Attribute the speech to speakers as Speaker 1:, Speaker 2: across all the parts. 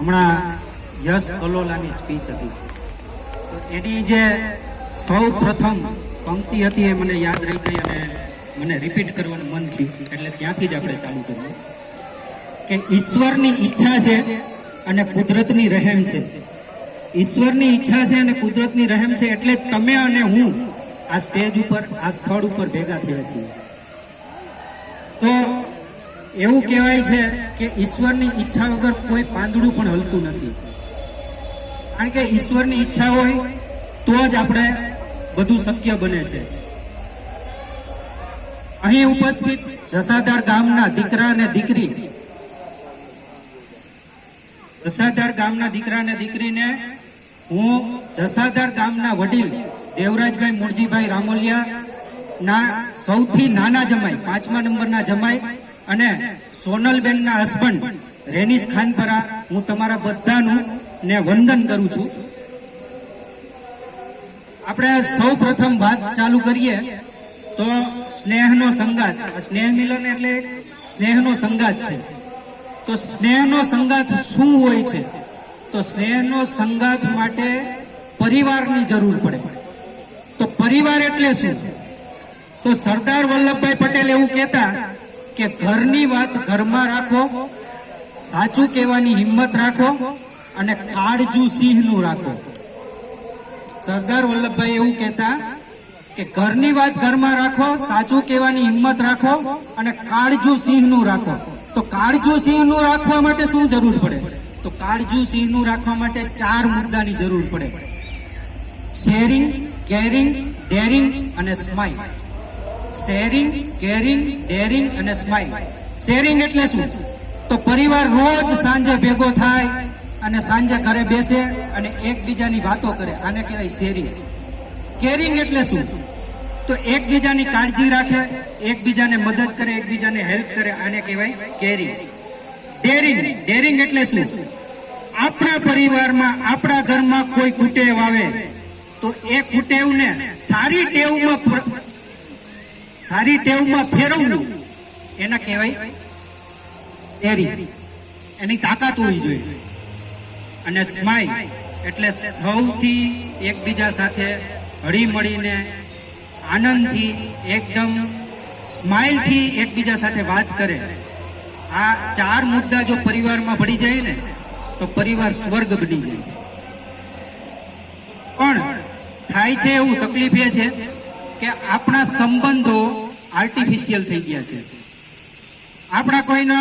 Speaker 1: હમણાં યશ કલોલાની સ્પીચ હતી, તો એની જે સૌ પ્રથમ પંક્તિ હતી એ મને યાદ રહી ગઈ અને મને રિપીટ કરવાનું મન થયું, એટલે ત્યાંથી જ આપણે ચાલુ કરીએ કે ઈશ્વરની ઈચ્છા છે અને કુદરતની રહેમ છે. ઈશ્વરની ઈચ્છા છે અને કુદરતની રહેમ છે, એટલે તમે અને હું આ સ્ટેજ ઉપર, આ સ્થળ ઉપર ભેગા થયા છીએ. તો એવું કહેવાય છે કે ઈશ્વરની ઈચ્છા વગર કોઈ પાંદડું પણ હલતું નથી, કારણ કે ઈશ્વરની ઈચ્છા હોય તો જ આપણે બધું શક્ય બને છે. અહીં ઉપસ્થિત જસાધાર ગામના દીકરા અને દીકરી, જસાધાર ગામના દીકરા અને દીકરીને હું જસાધાર ગામના વડીલ દેવરાજભાઈ મૂળજીભાઈ રામોલિયા ના સૌથી નાના જમાઈ, 5મા નંબરના જમાઈ અને સોનલબેનના હસબન્ડ રેનીશ ખાનપરા, હું તમારા બધાનું ને વંદન કરું છું. આપણે સૌ પ્રથમ વાત ચાલુ કરીએ તો સ્નેહનો સંગાત. સ્નેહ મિલન એટલે સ્નેહનો સંગાત છે. તો સ્નેહનો સંગાત શું હોય છે? તો સ્નેહનો સંગાત માટે પરિવારની જરૂર પડે. તો પરિવાર એટલે શું? તો સરદાર વલ્લભભાઈ પટેલ એવું કહેતા કે ઘરની વાત ઘરમાં રાખો, સાચું કહેવાની હિંમત રાખો અને કાળજું સિંહનું રાખો. સરદાર વલ્લભભાઈ એવું કહેતા કે ઘરની વાત ઘરમાં રાખો, સાચું કહેવાની હિંમત રાખો અને કાળજું સિંહનું રાખો. તો કાળજું સિંહનું રાખવા માટે શું જરૂર પડે? તો કાળજું સિંહનું રાખવા માટે 4 મુદ્દાની જરૂર પડે: શેરિંગ, કેરિંગ, ડેરિંગ અને સ્માઇલ. શેરિંગ, કેરિંગ, ડેરિંગ અને સ્માઇલ. શેરિંગ એટલે શું? તો પરિવાર રોજ સાંજે ભેગો થાય અને સાંજે ઘરે બેસે અને એકબીજાની વાતો કરે, આને કહેવાય શેરિંગ. કેરિંગ એટલે શું? તો એકબીજાની કાળજી રાખે, એકબીજાને મદદ કરે, એકબીજાને હેલ્પ કરે, આને કહેવાય કેરિંગ. ડેરિંગ, ડેરિંગ એટલે શું? આપણા પરિવારમાં, આપણા ઘરમાં કોઈ કુટેવ આવે તો એ કુટેવને સારી ટેવમાં ફેરવવું, એને કહેવાય ડેરિંગ. એની તાકાત હોવી જોઈએ. અને સ્માઇલ એટલે સૌથી એકબીજા સાથે હળી મળીને આનંદથી, એકદમ સ્માઇલથી એકબીજા સાથે વાત કરે. આ 4 મુદ્દા જો પરિવારમાં ભળી જાય ને તો પરિવાર સ્વર્ગ બની જાય. પણ થાય છે એવું, તકલીફ એ છે કે આપણા સંબંધો આર્ટિફિશિયલ થઈ ગયા છે. આપણા કોઈનો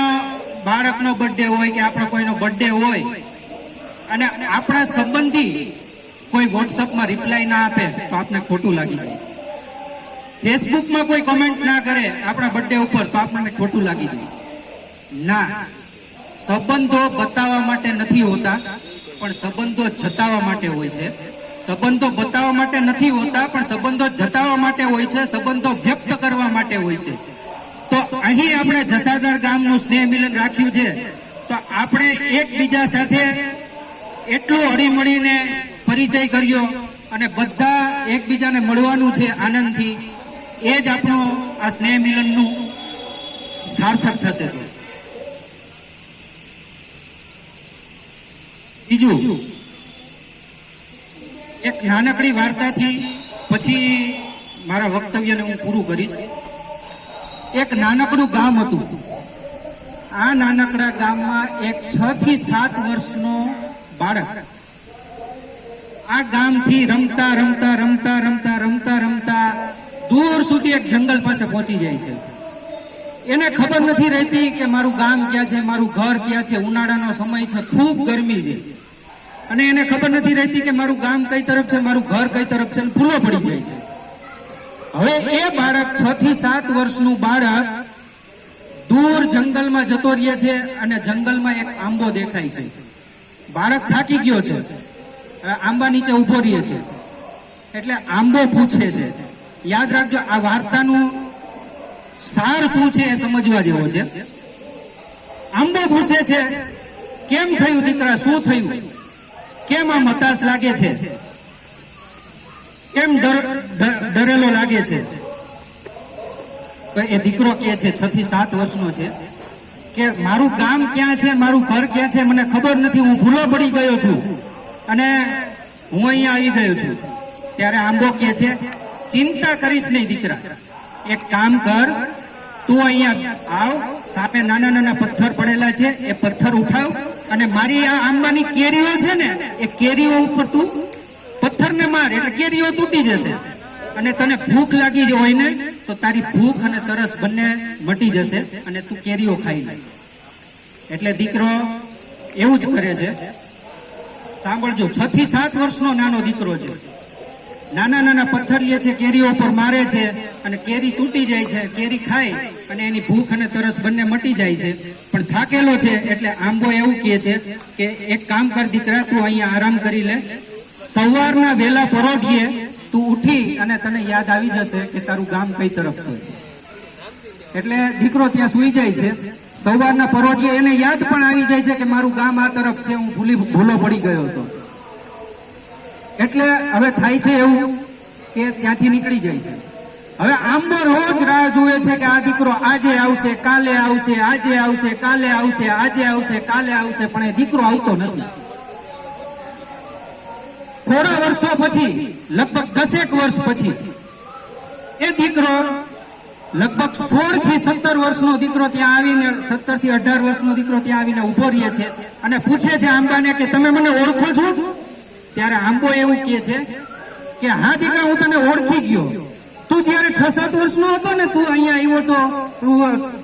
Speaker 1: બાળકનો બર્થડે હોય કે આપણો કોઈનો બર્થડે હોય અને આપણા સંબંધી કોઈ વોટ્સઅપમાં રિપ્લાય ના આપે તો આપણને ખોટું લાગી જાય. ફેસબુકમાં કોઈ કમેન્ટ ના કરે આપણા બર્થડે ઉપર તો આપણને ખોટું લાગી જાય. ના, સંબંધો બતાવવા માટે નથી હોતા, પણ સંબંધો જતાવવા માટે હોય છે. સંબંધો બતાવવા માટે નથી હોતા, પણ સંબંધો જતાવવા માટે હોય છે, સંબંધો વ્યક્ત કરવા માટે હોય છે. તો અહીં આપણે જસાધાર ગામનું સ્નેહ મિલન રાખ્યું છે, તો આપણે એકબીજા સાથે એટલું હળીમળીને પરિચય કર્યો અને બધા એકબીજાને મળવાનું છે આનંદથી. એ જ આપણું આ સ્નેહ મિલનનું સાર્થક થશે. તો બીજું, એક નાનકડી વાર્તાથી પછી મારા વક્તવ્યને હું પૂરું કરીશ. એક નાનકડું ગામ હતું. આ નાનકડા ગામમાં એક 6 થી 7 વર્ષનો બાળક આ ગામથી રમતા રમતા રમતા રમતા રમતા રમતા દૂર સુધી એક જંગલ પાસે પહોંચી જાય છે. એને ખબર નથી રહેતી કે મારું ગામ ક્યાં છે, મારું ઘર ક્યાં છે. ઉનાળાનો સમય છે, ખૂબ ગરમી છે અને એને ખબર નથી રહેતી કે મારું ગામ કઈ તરફ છે, મારું ઘર કઈ તરફ છે. ભૂલો પડી જાય છે. હવે એ બાળક, 6 થી 7 વર્ષનું બાળક દૂર જંગલમાં જતો રહે છે અને જંગલમાં એક આંબો દેખાય છે. બાળક થાકી ગયો છે, આંબા નીચે ઉભો રહે છે. એટલે આંબો પૂછે છે, યાદ રાખજો આ વાર્તાનું સાર શું છે એ સમજવા જેવો છે. આંબો પૂછે છે, કેમ થયું દીકરા, શું થયું, કેમ આમ હતાશ લાગે છે, કેમ ડરેલો લાગે છે? તો એ દીકરો કહે છે, 6 થી 7 વર્ષનો છે, કે મારું ગામ ક્યાં છે, મારું ઘર ક્યાં છે મને ખબર નથી, હું ભૂલો પડી ગયો છું અને હું અહીંયા આવી ગયો છું. ત્યારે આંબો કહે છે, ચિંતા કરીશ નહીં દીકરા, એક કામ કર, તું અહીંયા આવ, સામે નાના નાના પથ્થર પડેલા છે, એ પથ્થર ઉઠાવ અને મારી આ આંબાની કેરીઓ છે ને, એ કેરીઓ ઉપર તું પથ્થરને માર એટલે કેરીઓ તૂટી જશે. અને તને ભૂખ લાગી હોય ને તો તારી ભૂખ અને તરસ બંને મટી જશે અને તું કેરીઓ ખાઈ લે. એટલે દીકરો એવું જ કરે છે. સાંભળજો, 6 થી 7 વર્ષનો નાનો દીકરો છે. નાના નાના પથ્થર લે છે, કેરીઓ પર મારે છે અને કેરી તૂટી જાય છે. કેરી ખાય અને એની ભૂખ અને તરસ બંને મટી જાય છે. પણ થાકેલો છે એટલે આંબો એવું કહે છે કે એક કામ કર દીકરા, તું અહીંયા આરામ કરી લે, સવારના વહેલા પરોઢીએ તું ઉઠી અને તને યાદ આવી જશે કે તારું ગામ કઈ તરફ છે. એટલે દીકરો ત્યાં સુઈ જાય છે. સવારના પરોઢીએ એને યાદ પણ આવી જાય છે કે મારું ગામ આ તરફ છે, હું ભૂલો પડી ગયો હતો. એટલે હવે થાય છે એવું કે ત્યાંથી નીકળી જાય છે. હવે આંબો રોજ રાહ જુએ છે કે આ દીકરો આજે આવશે, કાલે આવશે, આજે આવશે, કાલે આવશે, આજે આવશે, કાલે આવશે, પણ એ દીકરો આવતો નથી. થોડા વર્ષો પછી, લગભગ 10 વર્ષ પછી, એ દીકરો લગભગ 16 થી 17 વર્ષનો દીકરો ત્યાં આવીને, 17 થી 18 વર્ષનો દીકરો ત્યાં આવીને ઉભો રહે છે અને પૂછે છે આંબાને કે તમે મને ઓળખો છો? ત્યારે આંબો એવું કહે છે કે હા દીકરા, હું તને ઓળખી ગયો. તું જયારે 6-7 વર્ષનો હતો ને, તું અહીંયા આવ્યો તો, તું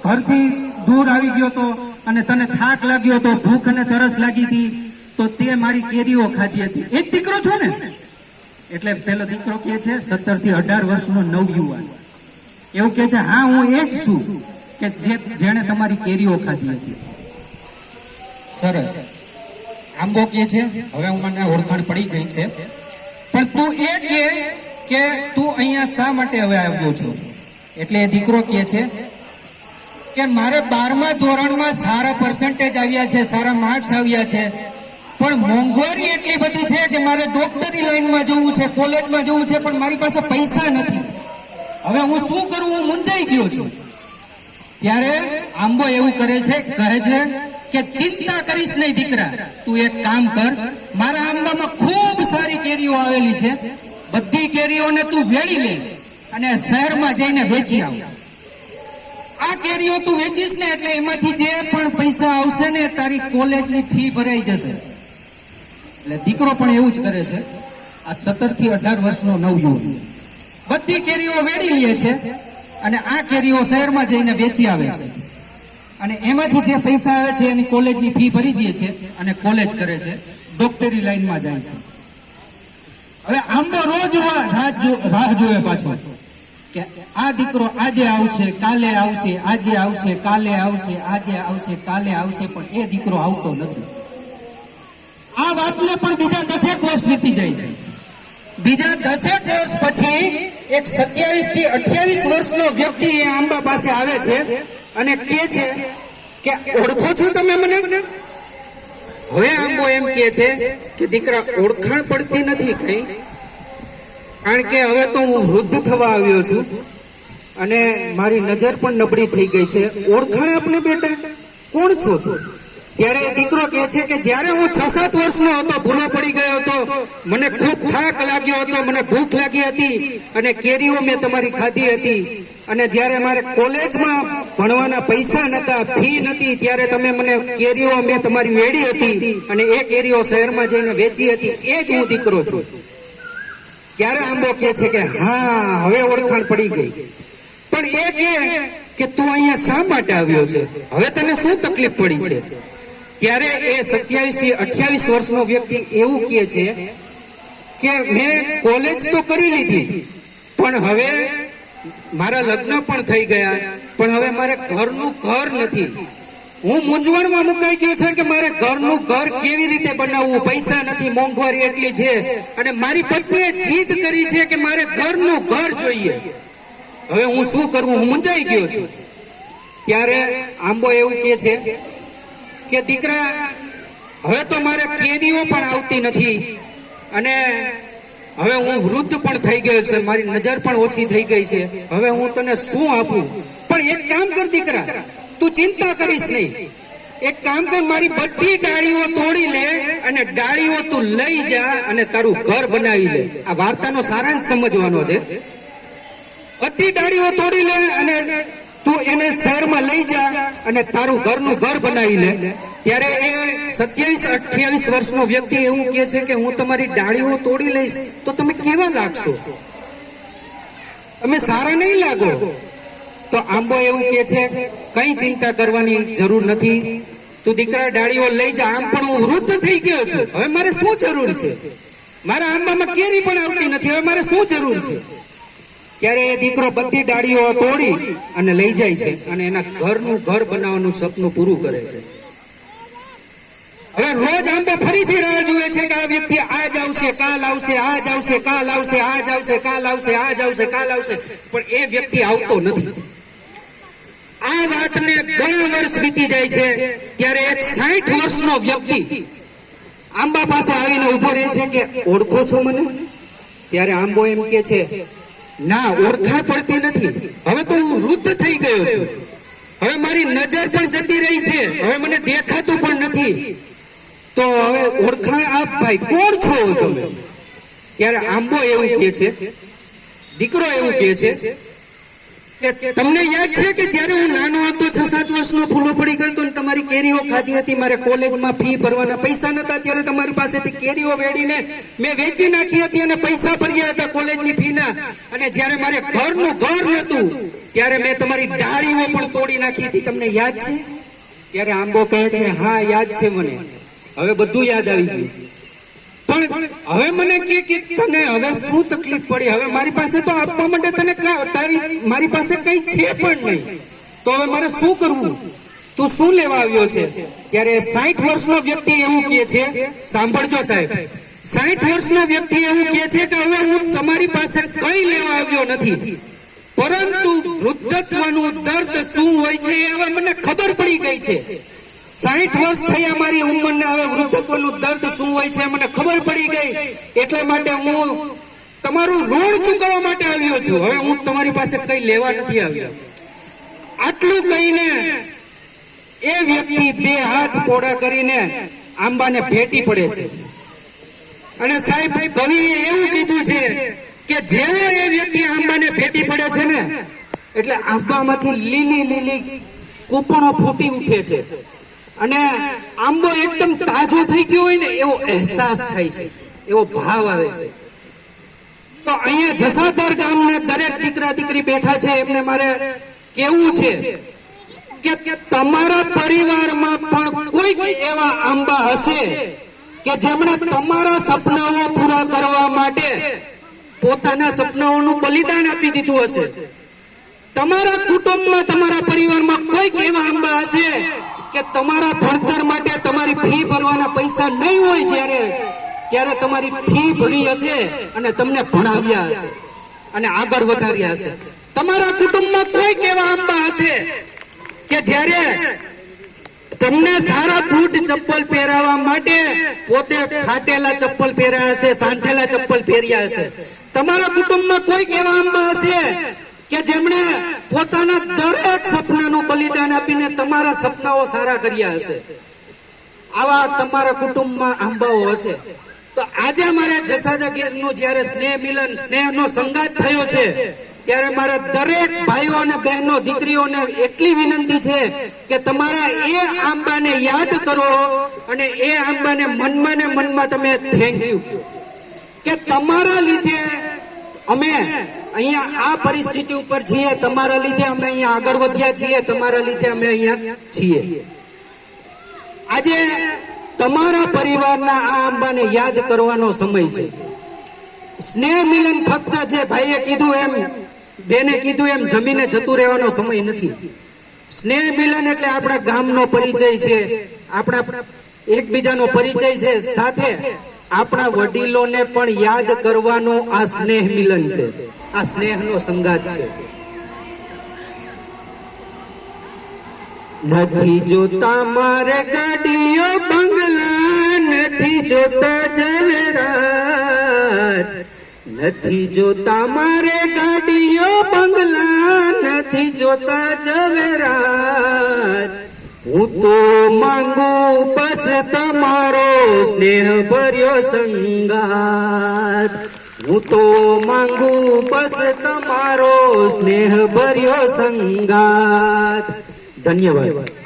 Speaker 1: ઘરથી દૂર આવી ગયો તો અને તને થાક લાગ્યો તો, ભૂખ અને તરસ લાગી હતી, તો તે મારી કેરીઓ ખાધી હતી. એ જ દીકરો છો ને? એટલે પેલો દીકરો કહે છે, 17 થી 18 વર્ષનો નવયુવાન, એવું કહે છે હા હું એ જ છું કે જેણે તમારી કેરીઓ ખાધી હતી. સરસ. આંબો કહે છે હવે મને ઓળખાણ પડી ગઈ છે, પણ તું એ કહે કે તું અહીંયા શા માટે હવે આવ્યો છો? એટલે એ દીકરો કહે છે કે મારે 12મા ધોરણમાં સારા પર્સન્ટેજ આવ્યા છે, સારા માર્ક્સ આવ્યા છે, પણ મોંઘવારી એટલી બધી છે કે મારે ડોક્ટરી લાઈનમાં જવું છે, કોલેજમાં જવું છે, પણ મારી પાસે પૈસા નથી. હવે હું શું કરું? હું મૂંઝાઈ ગયો છું. ત્યારે આંબો એવું કહે છે કે ચિંતા કરીશ નહીં દીકરા, તું એક કામ કર, મારા આંબામાં ખૂબ સારી કેરીઓ આવેલી છે, બધી કેરીઓને તું વેડી લે અને શહેરમાં જઈને વેચી આવ. આ કેરીઓ તું વેચીશ ને એટલે એમાંથી જે પણ પૈસા આવશે ને તારી કોલેજની ફી ભરાઈ જશે. એટલે દીકરો પણ એવું જ કરે છે. આ 17 થી 18 વર્ષનો નવયુવાન બધી કેરીઓ વેડી લે છે અને આ કેરીઓ શહેરમાં જઈને વેચી આવે છે અને એમાંથી જે પૈસા આવે છે એની કોલેજની ફી ભરી દે છે અને કોલેજ કરે છે, ડોક્ટરી લાઈનમાં જાય છે. હવે આંબો રોજ રાહ જોવે પાછો કે આ દીકરો આજે આવશે, કાલે આવશે, આજે આવશે, કાલે આવશે, આજે આવશે, કાલે આવશે, પણ એ દીકરો આવતો નથી. આ વાતને પણ બીજા 10 વર્ષ વીતી જાય છે. બીજા 10 વર્ષ પછી એક 27 થી 28 વર્ષનો વ્યક્તિ એ આંબા પાસે આવે છે અને કહે છે કે ઓળખો છો તમે મને? હવે આંબો એમ કહે છે કે દીકરા ઓળખાણ પડતી નથી કઈ, કારણ કે હવે તો હું વૃદ્ધ થવા આવ્યો છું અને મારી નજર પણ નબળી થઈ ગઈ છે. ઓળખાણ આપને બેટા કોણ છો? ત્યારે દીકરો કહે છે કે જ્યારે હું 6-7 વર્ષનો હતો, ભૂલો પડી ગયો હતો, મને ખૂબ થાક લાગ્યો હતો, મને ભૂખ લાગી હતી અને કેરીઓ મેં તમારી ખાધી હતી, અને જ્યારે મારે કોલેજમાં ભણવાના પૈસા નતા, ફી નથી, ત્યારે તમે મને કેરીઓ મેં તમારી વેડી હતી અને એ કેરીઓ શહેરમાં જઈને વેચી હતી. એ જ હું દીકરો છું. ત્યારે આંબો કહે છે કે હા હવે ઓળખાણ પડી ગઈ, પણ એ કહે કે તું અહીંયા શા માટે આવ્યો છે? હવે તને શું તકલીફ પડી છે? ત્યારે એ 27 થી 28 વર્ષનો વ્યક્તિ એવું કહે છે કે મેં કોલેજ તો કરી લીધી, પણ હવે મારા લગ્ન પણ થઈ ગયા, પણ હવે મારે ઘરનું ઘર નથી. હું મૂંઝવણમાં મુકાઈ ગયો છે કે મારે ઘરનું ઘર કેવી રીતે બનાવવું, પૈસા નથી, મોંઘવારી એટલી છે, અને મારી પત્નીએ જીદ કરી છે કે મારે ઘરનું ઘર જોઈએ. હવે હું શું કરવું? હું મૂંઝાઈ ગયો છું. ત્યારે આંબો એવું કહે છે કે દીકરા હવે તો મારે કેરીઓ પણ આવતી નથી અને હવે હું વૃદ્ધ પણ થઈ ગયો છું, મારી નજર પણ ઓછી થઈ ગઈ છે, હવે હું તને શું આપું? પણ એક કામ કર દીકરા, તું
Speaker 2: તું ચિંતા કરીશ નહીં. એક કામ કર, મારી બધી ડાળીઓ તોડી લે અને ડાળીઓ તું લઈ જા અને તારું ઘર બનાવી લે. આ વાર્તાનો સારાંશ સમજવાનો છે. બધી ડાળીઓ તોડી લે અને તું એને શહેરમાં લઈ જા અને તારું ઘરનું ઘર બનાવી લે. ત્યારે એ 27-28 વર્ષનો વ્યક્તિ એવું કહે છે કે હું તમારી ડાળીઓ તોડી લઈશ તો તમે કેવા લાગશો? તમે સારા નહીં લાગો. તો આંબો એવું કહે છે, કઈ ચિંતા કરવાની જરૂર નથી, તું દીકરા ડાળીઓ લઈ જા. આમ પણ હું વૃદ્ધ થઈ ગયો છું, હવે મારે શું જરૂર છે? મારા આંબામાં કેરી પણ આવતી નથી, હવે મારે શું જરૂર છે? ત્યારે એ દીકરો બધી ડાળીઓ તોડી અને લઈ જાય છે અને એના ઘરનું ઘર બનાવવાનું સપનું પૂરું કરે છે. હવે રોજ આંબો ફરીથી રાહ જુએ છે કે આ વ્યક્તિ આજ આવશે, કાલ આવશે, આજ આવશે, કાલ આવશે, આજ આવશે, કાલ આવશે, આજ આવશે, કાલ આવશે, પણ એ વ્યક્તિ આવતો નથી. આ વાતને ઘણા વર્ષ વીતી જાય છે. ત્યારે એક 60 વર્ષનો વ્યક્તિ આંબા પાસે આવીને ઉભો રહે છે કે ઓળખો છો મને? ત્યારે આંબો એમ કે છે, ના, ઓળખાણ પડતી નથી, હવે તો હું વૃદ્ધ થઈ ગયો છું, હવે મારી નજર પણ જતી રહી છે, હવે મને દેખાતું પણ નથી, તો હવે ઓળખાણ આપ ભાઈ, કોણ છો તમે? ત્યારે આંબો એવું કહે છે, દીકરો એવું કહે છે કે તમને યાદ છે કે જ્યારે હું નાનો હતો, 6-7 વર્ષનો ફૂલો પડી ગયો ને તમારી કેરીઓ ખાધી હતી, મારે કોલેજમાં ફી ભરવાના પૈસા નતા, ત્યારે તમારી પાસેથી કેરીઓ વેડીને મેં વેચી નાખી હતી અને પૈસા ભર્યા હતા કોલેજની ફીના. અને જ્યારે મારે ઘરનું ઘર નતું ત્યારે મેં તમારી ડાળીઓ પણ તોડી નાખી હતી, તમને યાદ છે? ત્યારે આંબો કહે છે, હા યાદ છે મને, હવે બધું યાદ આવી ગયું. પણ હવે મને કે તને હવે શું તકલીફ પડી? હવે મારી પાસે તો આપવા માટે તને મારી પાસે કઈ છે પણ નહીં, તો હવે મારે શું કરવું? તું શું લેવા આવ્યો છે? ત્યારે 60 વર્ષનો વ્યક્તિ એવું કહે છે, સાંભળજો સાહેબ, 60 વર્ષનો વ્યક્તિ એવું કહે છે કે હવે હું તમારી પાસે કઈ લેવા આવ્યો નથી, પરંતુ વૃદ્ધત્વનું દર્દ શું હોય છે એ હવે મને ખબર પડી ગઈ છે. 60 વર્ષ થયા મારી ઉંમરને, હવે વૃદ્ધત્વનું દર્દ શું હોય છે મને ખબર પડી ગઈ, એટલા માટે હું તમારું ઋણ ચૂકવવા માટે આવ્યો છું, હવે હું તમારી પાસે કઈ લેવા નથી આવ્યો. આટલું કહીને એ વ્યક્તિ 2 હાથ પોડા કરીને આંબાને ભેટી પડે છે. અને સાહેબ, કવિએ એવું કીધું છે કે જેવો એ વ્યક્તિ આંબાને ભેટી પડે છે ને, એટલે આંબામાંથી લીલી લીલી કૂપણો ફૂટી ઉઠે છે અને આંબો એકદમ તાજો થઈ ગયો હોય ને એવો અહેસાસ થાય છે, એવો ભાવ આવે છે. તો અહીંયા જસાદર ગામના દરેક દીકરા દીકરી બેઠા છે, એમને મારે કેવું છે કે તમારા પરિવારમાં પણ કોઈક એવા આંબા હશે કે જેમણે તમારા સપનાઓ પૂરા કરવા માટે પોતાના સપનાઓનું બલિદાન આપી દીધું હશે. તમારા કુટુંબમાં, તમારા પરિવારમાં કોઈક એવા આંબા હશે કે તમારા ભણતર માટે તમારી ફી ભરવાના પૈસા નહીં હોય, ત્યારે તમારી ફી ભરી હશે અને તમને ભણાવ્યા હશે અને આગળ વધાર્યા હશે. તમારા કુટુંબમાં કોઈક એવા આંબા હશે કે જ્યારે તમને સારા બૂટ ચપ્પલ પહેરાવવા માટે પોતે ફાટેલા ચપ્પલ પહેર્યા હશે, સાંધેલા ચપ્પલ પહેર્યા હશે. તમારા કુટુંબમાં કોઈક એવા આંબા હશે કે જેમણે પોતાના દરેક સપનાનું બલિદાન આપીને તમારા સપનાઓ સારા કર્યા હશે. આવા તમારા કુટુંબમાં આંબાઓ હશે. તો આજે અમારે જસાદા ગીરનું જ્યારે સ્નેહ મિલન, સ્નેહનો સંગાત થયો છે, ત્યારે મારા દરેક ભાઈઓ અને બહેનો, દીકરીઓને એટલી વિનંતી છે કે તમારા એ આંબાને યાદ કરો અને એ આંબાને મનમાં ને મનમાં તમે થેન્ક યુ કે તમારા લીધે અમે અહીંયા આ પરિસ્થિતિ ઉપર છીએ, તમારા લીધે અમે અહીંયા આગળ વધ્યા છીએ, તમારા લીધે અમે અહીંયા છીએ. આજે તમારા પરિવારના આ આંબાને યાદ કરવાનો સમય છે. સ્નેહ મિલન ફક્ત જે ભાઈએ કીધું એમ, બેને કીધું એમ જમીને જતું રહેવાનો સમય નથી. સ્નેહ મિલન એટલે આપણા ગામનો પરિચય છે, આપણા એકબીજાનો પરિચય છે, સાથે આપણા વડીલોને પણ યાદ કરવાનો આ સ્નેહ મિલન છે, આ સ્નેહનો સંગાત છે. નથી જોતા મારે ગાડીઓ બંગલા, નથી જોતા ઝવેરાત, નથી જોતા મારે ગાડીઓ બંગલા, નથી જોતા ઝવેરાત, હું તો માંગુ બસ તમારો સ્નેહ ભર્યો સંગાત, હું તો માંગુ બસ તમારો સ્નેહ ભર્યો સંગાત. ધન્યવાદ.